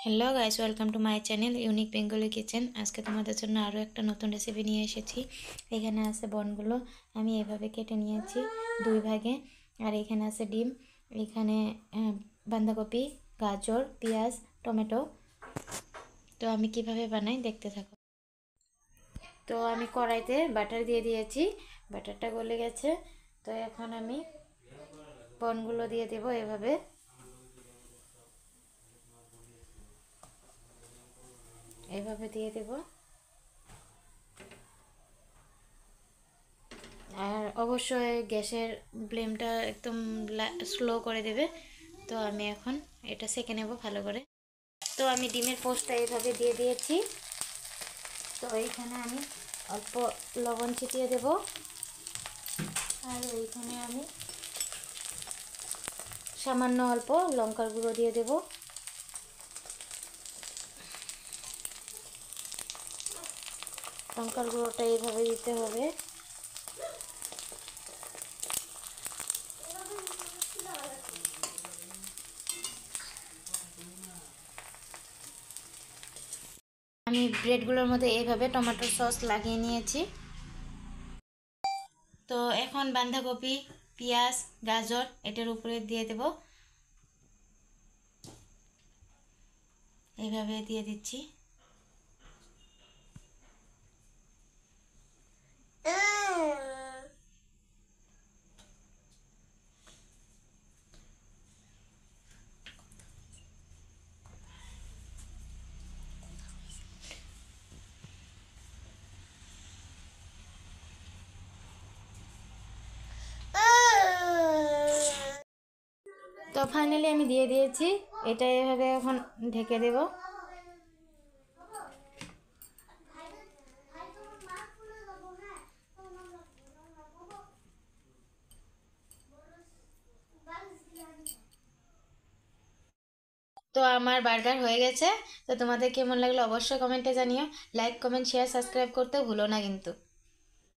Hello guys, welcome to my channel unique Bengali kitchen. আজকে তোমাদের জন্য আরও একটা নতুন রেসিপি নিয়ে এসেছি। এখানে আছে বনগুলো, আমি এভাবে কেটে নিয়েছি দুই ভাগে। আর এখানে আছে ডিম, এখানে বাঁধাকপি, গাজর, পেঁয়াজ, টমেটো। তো আমি কিভাবে বানাই দেখতে থাকো। তো আমি কড়াইতে বাটার দিয়ে দিয়েছি, বাটারটা গলে গেছে। তো এখন আমি বনগুলো দিয়ে দেব এভাবে। এভাবে দিয়ে দেব। আর অবশ্যই গ্যাসের ফ্লেমটা একদম স্লো করে দেবে। তো আমি এখন এটা সেঁকে নেব ভালো করে। তো আমি ডিমের পোস্টটা এইভাবে দিয়ে দিয়েছি। তো এইখানে আমি অল্প লবণ ছিটিয়ে দেব। আর এইখানে আমি সামান্য অল্প লঙ্কার গুঁড়ো দিয়ে দেব। লঙ্কার গুঁড়োটা এইভাবে দিতে হবে। আমি ব্রেডগুলোর মধ্যে এইভাবে টমেটো সস লাগিয়ে নিয়েছি। তো এখন বাঁধাকপি, পেঁয়াজ, গাজর এটার উপরে দিয়ে দেব। এইভাবে দিয়ে দিচ্ছি। তো ফাইনালি আমি দিয়ে দিয়েছি। এটা এভাবে এখন ঢেকে দেব। তো আমার বার্গার হয়ে গেছে। তো তোমাদের কেমন লাগলো অবশ্যই কমেন্টে জানিও। লাইক, কমেন্ট, শেয়ার, সাবস্ক্রাইব করতে ভুলো না কিন্তু।